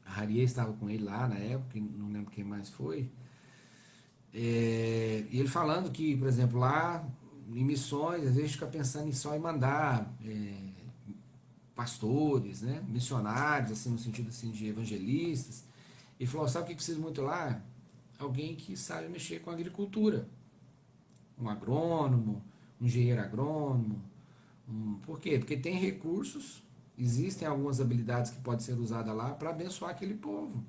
a Harie estava com ele lá na época, não lembro quem mais foi, e ele falando que, por exemplo, lá em missões, às vezes fica pensando em só em mandar pastores, né, missionários, assim, no sentido assim, de evangelistas. Ele falou, sabe o que precisa muito lá? Alguém que sabe mexer com a agricultura. Um agrônomo, um engenheiro agrônomo. Por quê? Porque tem recursos, existem algumas habilidades que podem ser usadas lá para abençoar aquele povo.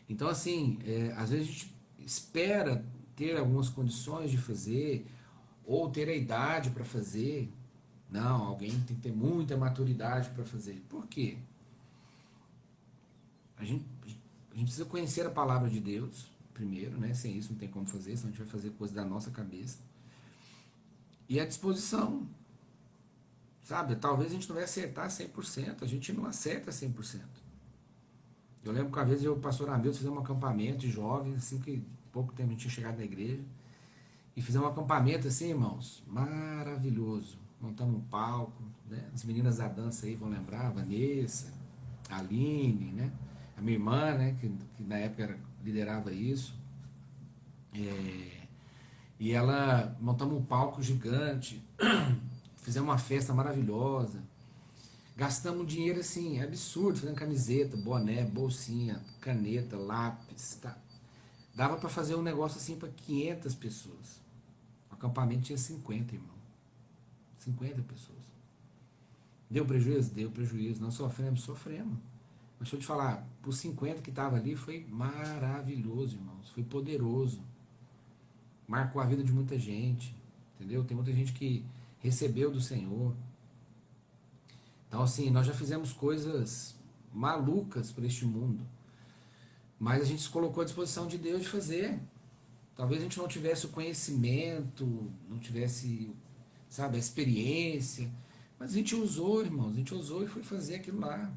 Então, assim, às vezes a gente espera ter algumas condições de fazer, ou ter a idade para fazer. Não, alguém tem que ter muita maturidade para fazer. Por quê? A gente precisa conhecer a palavra de Deus, primeiro, né? Sem isso não tem como fazer, senão a gente vai fazer coisa da nossa cabeça. E a disposição. Sabe, talvez a gente não vai acertar 100%, a gente não acerta 100%. Eu lembro que uma vez eu e o pastor Hamilton fizemos um acampamento de jovens, assim que pouco tempo a gente tinha chegado na igreja, e fizemos um acampamento assim, irmãos, maravilhoso. Montamos um palco, né? As meninas da dança aí vão lembrar, a Vanessa, a Aline, né? A minha irmã, né? Que na época liderava isso. E ela montamos um palco gigante, fizemos uma festa maravilhosa. Gastamos dinheiro assim, absurdo, fazendo camiseta, boné, bolsinha, caneta, lápis, tá? Dava para fazer um negócio assim para 500 pessoas. O acampamento tinha 50, irmão. 50 pessoas. Deu prejuízo? Deu prejuízo. Nós sofremos? Sofremos. Mas deixa eu te falar, por 50 que tava ali foi maravilhoso, irmãos. Foi poderoso. Marcou a vida de muita gente. Entendeu? Tem muita gente que recebeu do Senhor. Então, assim, nós já fizemos coisas malucas para este mundo, mas a gente se colocou à disposição de Deus de fazer. Talvez a gente não tivesse o conhecimento, não tivesse, sabe, a experiência, mas a gente usou, irmãos, a gente usou e foi fazer aquilo lá.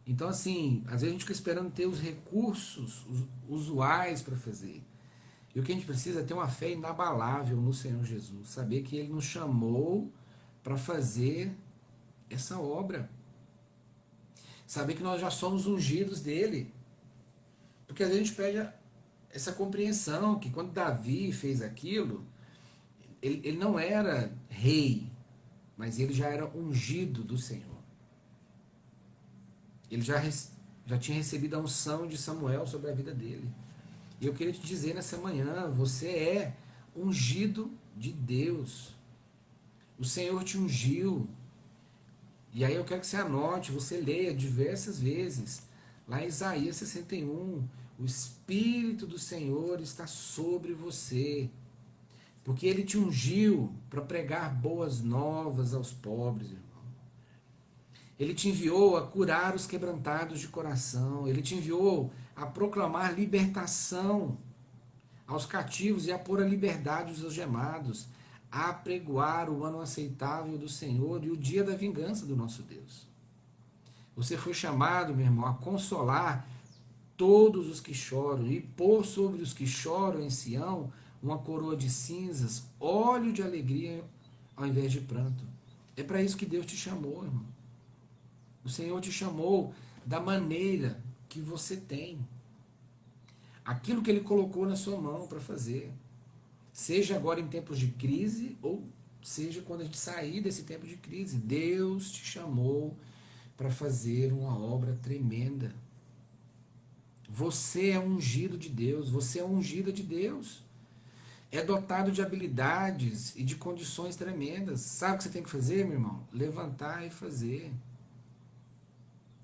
Então, assim, às vezes a gente fica esperando ter os recursos usuais para fazer. E o que a gente precisa é ter uma fé inabalável no Senhor Jesus, saber que Ele nos chamou para fazer essa obra. Saber que nós já somos ungidos dele. Porque às vezes a gente perde essa compreensão que quando Davi fez aquilo, ele não era rei, mas ele já era ungido do Senhor. Ele já tinha recebido a unção de Samuel sobre a vida dele. E eu queria te dizer nessa manhã, você é ungido de Deus. O Senhor te ungiu. E aí eu quero que você anote, você leia diversas vezes. Lá em Isaías 61, o Espírito do Senhor está sobre você. Porque Ele te ungiu para pregar boas novas aos pobres, irmão. Ele te enviou a curar os quebrantados de coração. Ele te enviou a proclamar libertação aos cativos e a pôr a liberdade os algemados, a apregoar o ano aceitável do Senhor e o dia da vingança do nosso Deus. Você foi chamado, meu irmão, a consolar todos os que choram e pôr sobre os que choram em Sião uma coroa de cinzas, óleo de alegria ao invés de pranto. É para isso que Deus te chamou, irmão. O Senhor te chamou da maneira que você tem. Aquilo que Ele colocou na sua mão para fazer. Seja agora em tempos de crise ou seja quando a gente sair desse tempo de crise. Deus te chamou para fazer uma obra tremenda. Você é ungido de Deus, você é ungida de Deus. É dotado de habilidades e de condições tremendas. Sabe o que você tem que fazer, meu irmão? Levantar e fazer.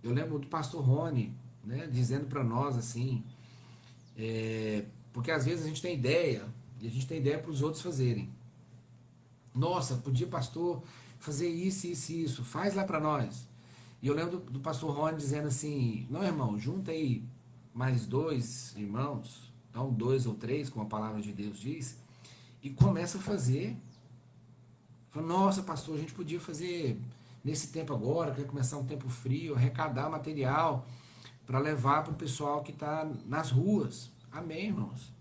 Eu lembro do pastor Rony, né, dizendo para nós assim, porque às vezes a gente tem ideia, e a gente tem ideia para os outros fazerem. Nossa, podia pastor fazer isso, isso e isso, faz lá para nós. E eu lembro do pastor Rony dizendo assim, não, irmão, junta aí mais 2 irmãos, então 2 ou 3, como a palavra de Deus diz, e começa a fazer. Fala, nossa, pastor, a gente podia fazer nesse tempo agora, que vai começar um tempo frio, arrecadar material para levar para o pessoal que está nas ruas. Amém, irmãos?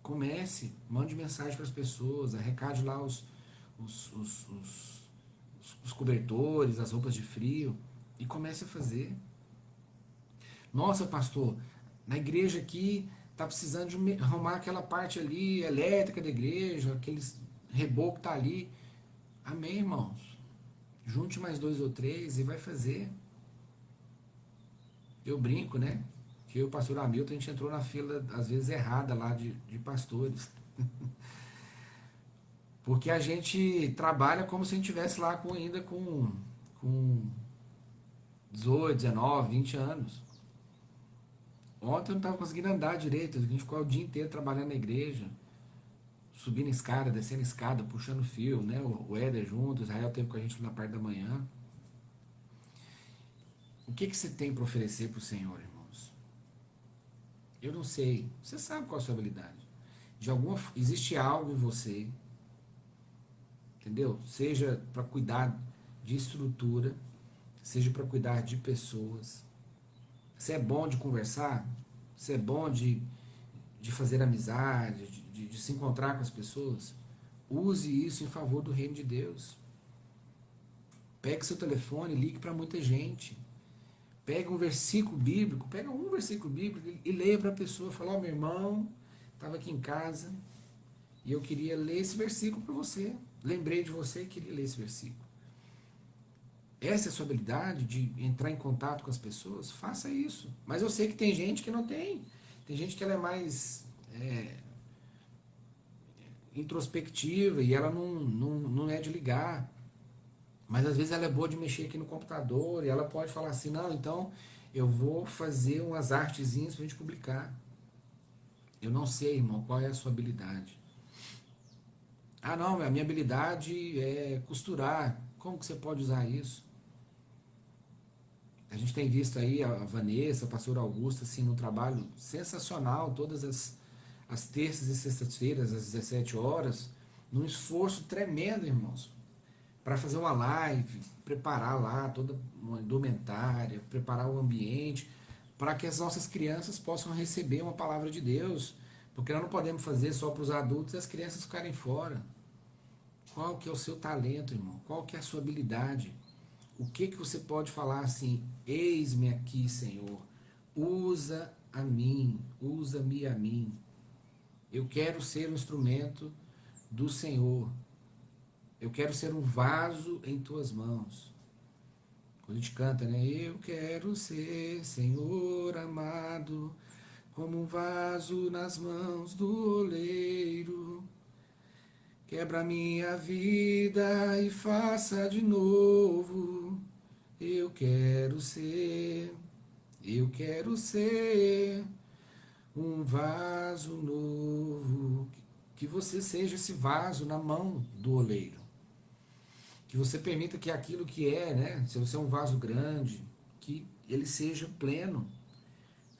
Comece, mande mensagem para as pessoas, arrecade lá os, os, os, os cobertores, as roupas de frio, e comece a fazer. Nossa, pastor, na igreja aqui está precisando de arrumar aquela parte ali elétrica da igreja, aqueles reboco tá ali. Amém, irmãos? Junte mais 2 ou 3 e vai fazer. Eu brinco, né? Que eu e o pastor Hamilton, a gente entrou na fila, às vezes, errada lá de pastores. Porque a gente trabalha como se a gente estivesse lá ainda com 18, 19, 20 anos. Ontem eu não estava conseguindo andar direito, a gente ficou o dia inteiro trabalhando na igreja, subindo escada, descendo escada, puxando fio, né? O Éder junto, o Israel teve com a gente na parte da manhã. O que você tem para oferecer para o Senhor, irmãos? Eu não sei. Você sabe qual é a sua habilidade. Existe algo em você, entendeu? Seja para cuidar de estrutura, seja para cuidar de pessoas. Você é bom de conversar? Você é bom de fazer amizade, de se encontrar com as pessoas? Use isso em favor do reino de Deus. Pegue seu telefone e ligue para muita gente. Pega um versículo bíblico, pega um versículo bíblico e leia para a pessoa. Fala, ó, meu irmão, estava aqui em casa e eu queria ler esse versículo para você. Lembrei de você e queria ler esse versículo. Essa é a sua habilidade de entrar em contato com as pessoas? Faça isso. Mas eu sei que tem gente que não tem. Tem gente que ela é mais introspectiva e ela não é de ligar. Mas às vezes ela é boa de mexer aqui no computador e ela pode falar assim, não, então eu vou fazer umas artezinhas para a gente publicar. Eu não sei, irmão, qual é a sua habilidade. Ah, não, a minha habilidade é costurar. Como que você pode usar isso? A gente tem visto aí a Vanessa, a pastora Augusta, assim, no trabalho sensacional, todas as terças e sextas-feiras, às 17 horas, num esforço tremendo, irmãos, para fazer uma live, preparar lá toda uma indumentária, preparar o ambiente, para que as nossas crianças possam receber uma palavra de Deus, porque nós não podemos fazer só para os adultos e as crianças ficarem fora. Qual que é o seu talento, irmão? Qual que é a sua habilidade? O que você pode falar assim, eis-me aqui, Senhor, usa a mim, usa-me a mim. Eu quero ser um instrumento do Senhor. Eu quero ser um vaso em tuas mãos. Quando a gente canta, né? Eu quero ser, Senhor amado, como um vaso nas mãos do oleiro. Quebra minha vida e faça de novo. Eu quero ser um vaso novo. Que você seja esse vaso na mão do oleiro. Que você permita que aquilo que é, né? Se você é um vaso grande, que ele seja pleno,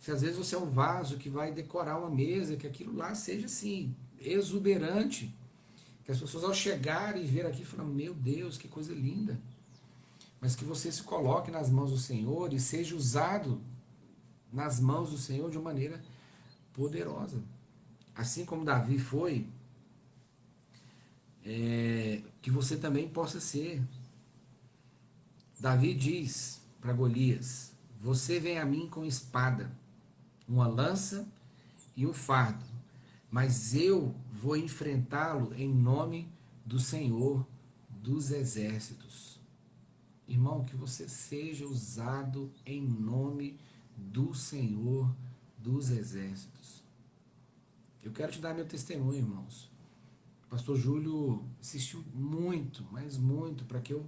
Se às vezes você é um vaso que vai decorar uma mesa, que aquilo lá seja assim, exuberante, que as pessoas ao chegarem e ver aqui falam, meu Deus, que coisa linda. Mas que você se coloque nas mãos do Senhor e seja usado nas mãos do Senhor de uma maneira poderosa. Assim como Davi foi, que você também possa ser. Davi diz para Golias: você vem a mim com espada, uma lança e um fardo, mas eu vou enfrentá-lo em nome do Senhor dos Exércitos. Irmão, que você seja usado em nome do Senhor dos Exércitos. Eu quero te dar meu testemunho, irmãos. O pastor Júlio insistiu muito, mas muito, para que eu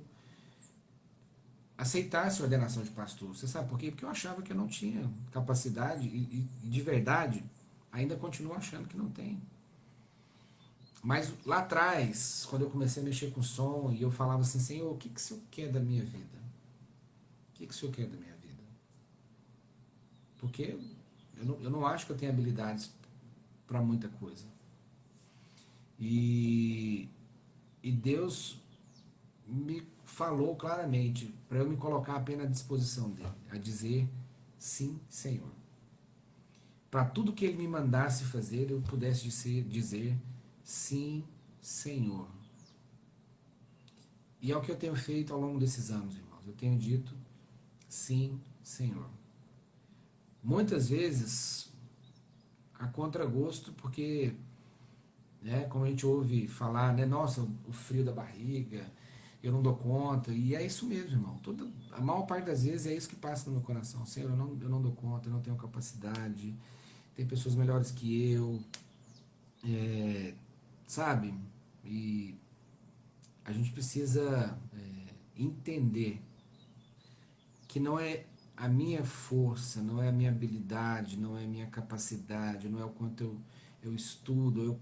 aceitasse a ordenação de pastor. Você sabe por quê? Porque eu achava que eu não tinha capacidade e de verdade ainda continuo achando que não tenho. Mas lá atrás, quando eu comecei a mexer com som e eu falava assim, Senhor, o que o Senhor quer da minha vida? O que o Senhor quer da minha vida? Porque eu não acho que eu tenho habilidades para muita coisa. E Deus me falou claramente para eu me colocar apenas à disposição dele, a dizer sim, Senhor. Para tudo que ele me mandasse fazer, eu pudesse dizer sim, Senhor. E é o que eu tenho feito ao longo desses anos, irmãos. Eu tenho dito sim, Senhor. Muitas vezes a contragosto, porque, né, como a gente ouve falar, né, nossa, o frio da barriga, eu não dou conta, e é isso mesmo, irmão. A maior parte das vezes é isso que passa no meu coração. Senhor, eu não dou conta, eu não tenho capacidade, tem pessoas melhores que eu, sabe? E a gente precisa entender que não é a minha força, não é a minha habilidade, não é a minha capacidade, não é o quanto eu estudo,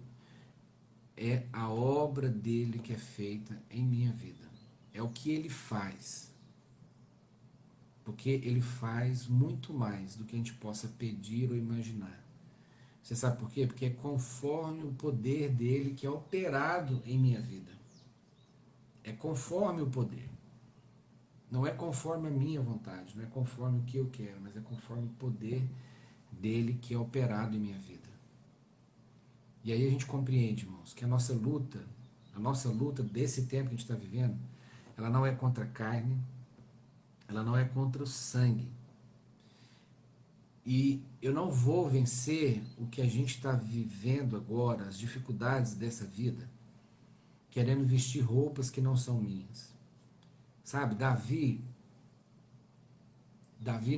é a obra dele que é feita em minha vida. É o que ele faz. Porque ele faz muito mais do que a gente possa pedir ou imaginar. Você sabe por quê? Porque é conforme o poder dele que é operado em minha vida. É conforme o poder. Não é conforme a minha vontade, não é conforme o que eu quero, mas é conforme o poder dele que é operado em minha vida. E aí a gente compreende, irmãos, que a nossa luta desse tempo que a gente está vivendo, ela não é contra a carne, ela não é contra o sangue. E eu não vou vencer o que a gente está vivendo agora, as dificuldades dessa vida, querendo vestir roupas que não são minhas. Sabe, Davi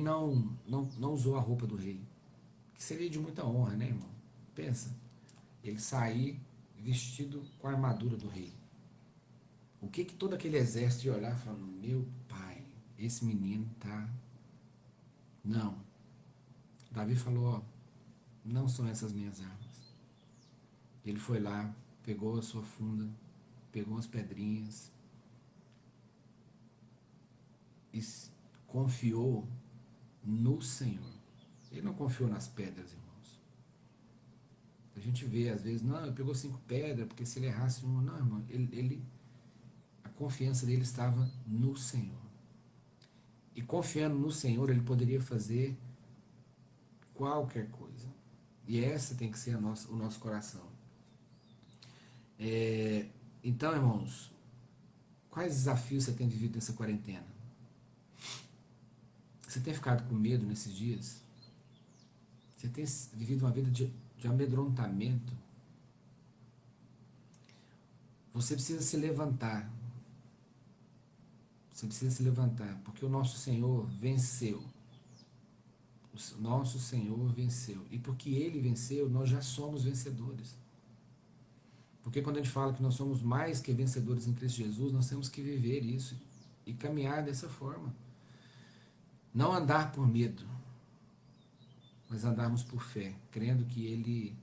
não usou a roupa do rei, que seria de muita honra, né, irmão? Pensa, ele sair vestido com a armadura do rei. O que todo aquele exército ia olhar falando, meu pai, esse menino tá... Não. Davi falou, ó, não são essas minhas armas. Ele foi lá, pegou a sua funda, pegou as pedrinhas e confiou no Senhor. Ele não confiou nas pedras, irmãos. A gente vê, às vezes, não, ele pegou 5 pedras, porque se ele errasse uma... Não, irmão, a confiança dele estava no Senhor. E confiando no Senhor, ele poderia fazer qualquer coisa. E essa tem que ser o nosso coração. Então, irmãos, quais desafios você tem vivido nessa quarentena? Você tem ficado com medo nesses dias? Você tem vivido uma vida de amedrontamento? Você precisa se levantar. Você precisa se levantar, porque o nosso Senhor venceu. O nosso Senhor venceu. E porque Ele venceu, nós já somos vencedores. Porque quando a gente fala que nós somos mais que vencedores em Cristo Jesus, nós temos que viver isso e caminhar dessa forma. Não andar por medo, mas andarmos por fé, crendo que Ele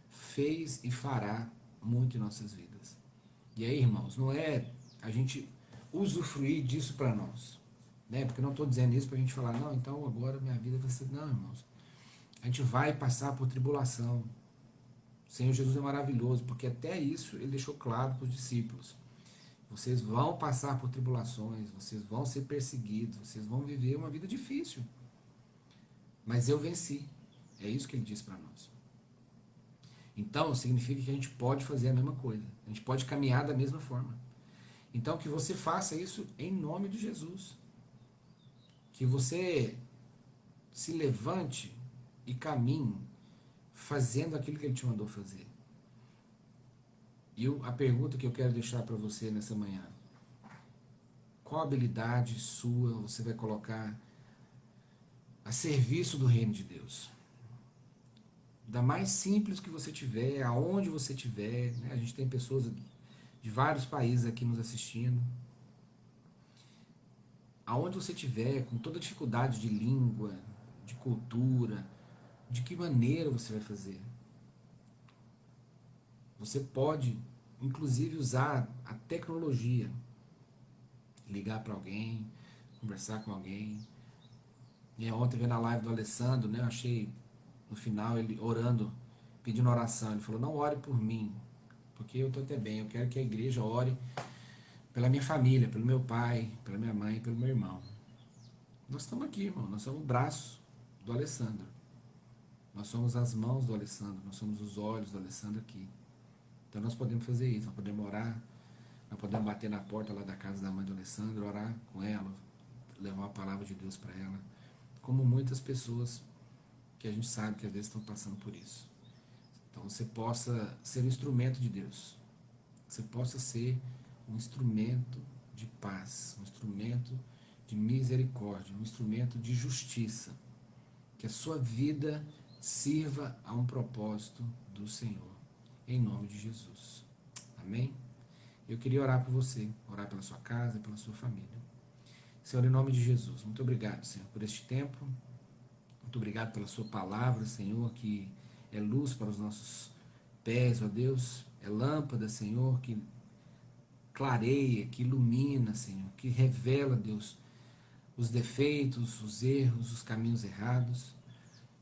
fez e fará muito em nossas vidas. E aí, irmãos, não é a gente usufruir disso para nós, né? Porque eu não estou dizendo isso para a gente falar, não, então agora minha vida vai ser... Não, irmãos. A gente vai passar por tribulação. O Senhor Jesus é maravilhoso, porque até isso ele deixou claro para os discípulos. Vocês vão passar por tribulações, vocês vão ser perseguidos, vocês vão viver uma vida difícil. Mas eu venci. É isso que ele diz para nós. Então, significa que a gente pode fazer a mesma coisa. A gente pode caminhar da mesma forma. Então, que você faça isso em nome de Jesus. Que você se levante e caminhe fazendo aquilo que ele te mandou fazer. E a pergunta que eu quero deixar para você nessa manhã: qual habilidade sua você vai colocar a serviço do reino de Deus? Da mais simples que você tiver, aonde você tiver, né? A gente tem pessoas de vários países aqui nos assistindo. Aonde você tiver, com toda dificuldade de língua, de cultura, de que maneira você vai fazer? Você pode, inclusive, usar a tecnologia, ligar para alguém, conversar com alguém. E ontem, vendo a live do Alessandro, né, eu achei no final ele orando, pedindo oração. Ele falou: não ore por mim, porque eu estou até bem. Eu quero que a igreja ore pela minha família, pelo meu pai, pela minha mãe, pelo meu irmão. Nós estamos aqui, irmão. Nós somos o braço do Alessandro. Nós somos as mãos do Alessandro. Nós somos os olhos do Alessandro aqui. Então nós podemos fazer isso. Nós podemos orar. Nós podemos bater na porta lá da casa da mãe do Alessandro, orar com ela, levar a palavra de Deus para ela. Como muitas pessoas que a gente sabe que às vezes estão passando por isso. Então você possa ser um instrumento de Deus. Você possa ser um instrumento de paz, um instrumento de misericórdia, um instrumento de justiça. Que a sua vida sirva a um propósito do Senhor. Em nome de Jesus. Amém? Eu queria orar por você, orar pela sua casa e pela sua família. Senhor, em nome de Jesus, muito obrigado, Senhor, por este tempo. Muito obrigado pela sua palavra, Senhor, que é luz para os nossos pés, ó Deus. É lâmpada, Senhor, que clareia, que ilumina, Senhor, que revela, Deus, os defeitos, os erros, os caminhos errados.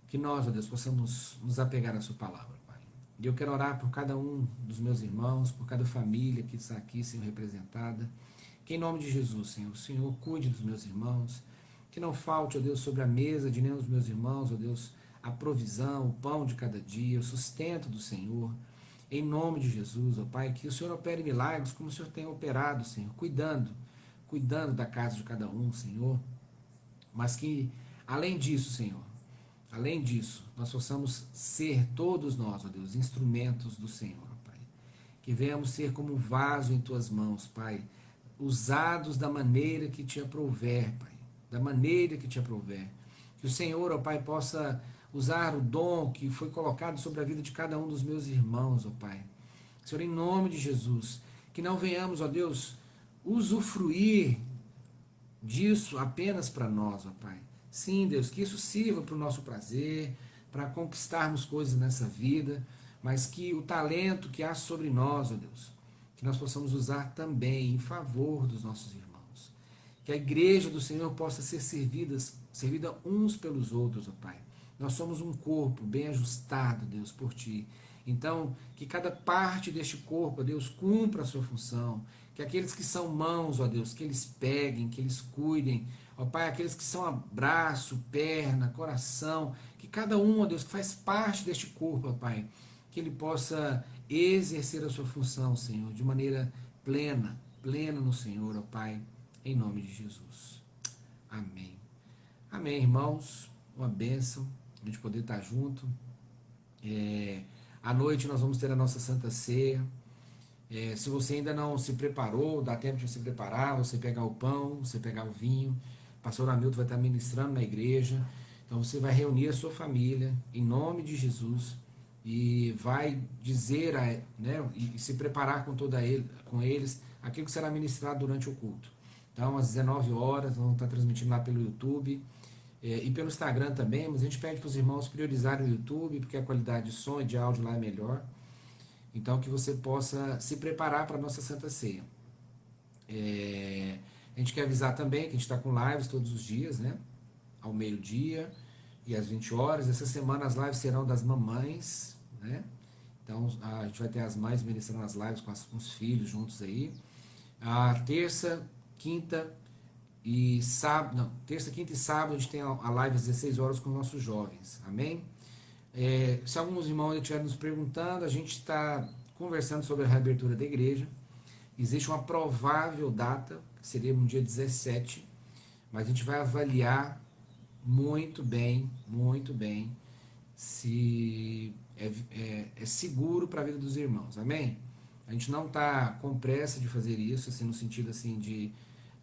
Que nós, ó Deus, possamos nos apegar à sua palavra, Pai. E eu quero orar por cada um dos meus irmãos, por cada família que está aqui, Senhor, representada. Que em nome de Jesus, Senhor, o Senhor cuide dos meus irmãos. Que não falte, ó Deus, sobre a mesa de nenhum dos meus irmãos, ó Deus, a provisão, o pão de cada dia, o sustento do Senhor. Em nome de Jesus, ó Pai, que o Senhor opere milagres como o Senhor tem operado, Senhor, cuidando da casa de cada um, Senhor. Mas que, além disso, Senhor, além disso, nós possamos ser todos nós, ó Deus, instrumentos do Senhor, ó Pai. Que venhamos ser como um vaso em tuas mãos, Pai, usados da maneira que te aprouver, Pai, da maneira que te aprouver. Que o Senhor, ó Pai, possa usar o dom que foi colocado sobre a vida de cada um dos meus irmãos, ó Pai. Senhor, em nome de Jesus, que não venhamos, ó Deus, usufruir disso apenas para nós, ó Pai. Sim, Deus, que isso sirva para o nosso prazer, para conquistarmos coisas nessa vida, mas que o talento que há sobre nós, ó Deus, que nós possamos usar também em favor dos nossos irmãos. Que a igreja do Senhor possa ser servida uns pelos outros, ó Pai. Nós somos um corpo bem ajustado, Deus, por Ti. Então, que cada parte deste corpo, ó Deus, cumpra a sua função. Que aqueles que são mãos, ó Deus, que eles peguem, que eles cuidem. Ó Pai, aqueles que são braço, perna, coração, que cada um, ó Deus, que faz parte deste corpo, ó Pai, que ele possa exercer a sua função, Senhor, de maneira plena no Senhor, ó Pai, em nome de Jesus. Amém. Amém, irmãos. Uma bênção a gente poder estar junto. À noite nós vamos ter a nossa Santa Ceia. Se você ainda não se preparou, dá tempo de você preparar, você pegar o pão, você pegar o vinho. O pastor Hamilton vai estar ministrando na igreja. Então você vai reunir a sua família em nome de Jesus e vai dizer, né, e se preparar com eles aquilo que será ministrado durante o culto. Então às 19 horas, vamos estar transmitindo lá pelo YouTube. E pelo Instagram também, mas a gente pede para os irmãos priorizarem o YouTube, porque a qualidade de som e de áudio lá é melhor. Então que você possa se preparar para a nossa Santa Ceia. A gente quer avisar também que a gente está com lives todos os dias, né? Ao meio-dia. e às 20 horas. Essa semana as lives serão das mamães, né? Então a gente vai ter as mães ministrando as lives com os filhos juntos aí. A terça, quinta e sábado, não, terça, quinta e sábado a gente tem a live às 16 horas com os nossos jovens, amém? Se alguns irmãos estiverem nos perguntando, a gente está conversando sobre a reabertura da igreja. Existe uma provável data, que seria no dia 17, mas a gente vai avaliar muito bem, se é seguro para a vida dos irmãos, amém? A gente não está com pressa de fazer isso, assim, no sentido assim de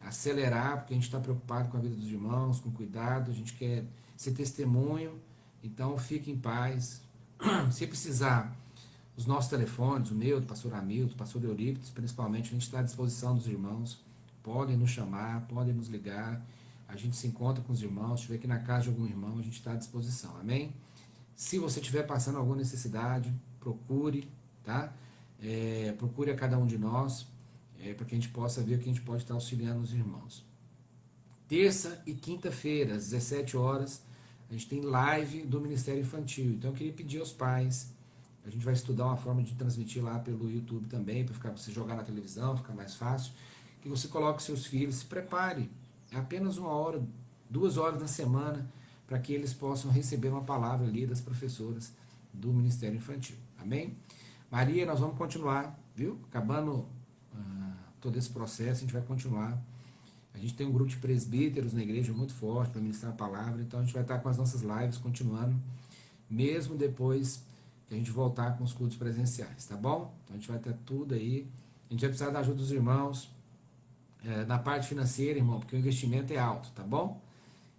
acelerar, porque a gente está preocupado com a vida dos irmãos, com cuidado, a gente quer ser testemunho, então fique em paz. Se precisar, os nossos telefones, o meu, do pastor Hamilton, do pastor Eurípides, principalmente, a gente está à disposição dos irmãos, podem nos chamar, podem nos ligar, a gente se encontra com os irmãos, se estiver aqui na casa de algum irmão, a gente está à disposição, amém? Se você estiver passando alguma necessidade, procure, tá? Procure a cada um de nós, para que a gente possa ver o que a gente pode estar auxiliando os irmãos. Terça e quinta-feira, às 17 horas, a gente tem live do Ministério Infantil. Então eu queria pedir aos pais, a gente vai estudar uma forma de transmitir lá pelo YouTube também, para você jogar na televisão, ficar mais fácil, que você coloque seus filhos, se prepare, é apenas 1 hora, 2 horas na semana, para que eles possam receber uma palavra ali das professoras do Ministério Infantil. Amém? Maria, nós vamos continuar, viu? Acabando todo esse processo, a gente vai continuar. A gente tem um grupo de presbíteros na igreja muito forte para ministrar a palavra, então a gente vai estar com as nossas lives continuando, mesmo depois que a gente voltar com os cultos presenciais, tá bom? Então a gente vai ter tudo aí. A gente vai precisar da ajuda dos irmãos na parte financeira, irmão, porque o investimento é alto, tá bom?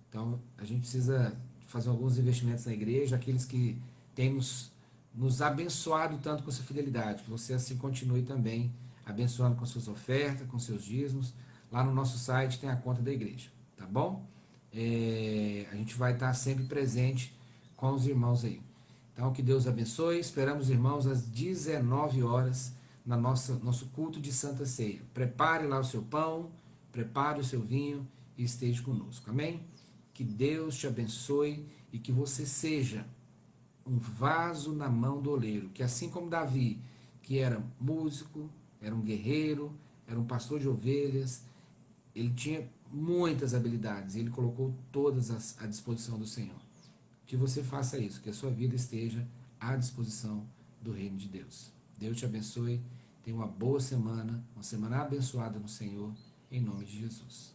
Então a gente precisa fazer alguns investimentos na igreja, aqueles que têm nos abençoado tanto com sua fidelidade, que você assim continue também abençoando com suas ofertas, com seus dízimos. Lá no nosso site tem a conta da igreja, tá bom? A gente vai estar sempre presente com os irmãos aí. Então que Deus abençoe, esperamos os irmãos às 19 horas na nosso culto de Santa Ceia. Prepare lá o seu pão, prepare o seu vinho e esteja conosco, amém? Que Deus te abençoe e que você seja um vaso na mão do oleiro, que assim como Davi, que era músico, era um guerreiro, era um pastor de ovelhas, ele tinha muitas habilidades e ele colocou todas à disposição do Senhor. Que você faça isso, que a sua vida esteja à disposição do reino de Deus. Deus te abençoe, tenha uma boa semana, uma semana abençoada no Senhor, em nome de Jesus.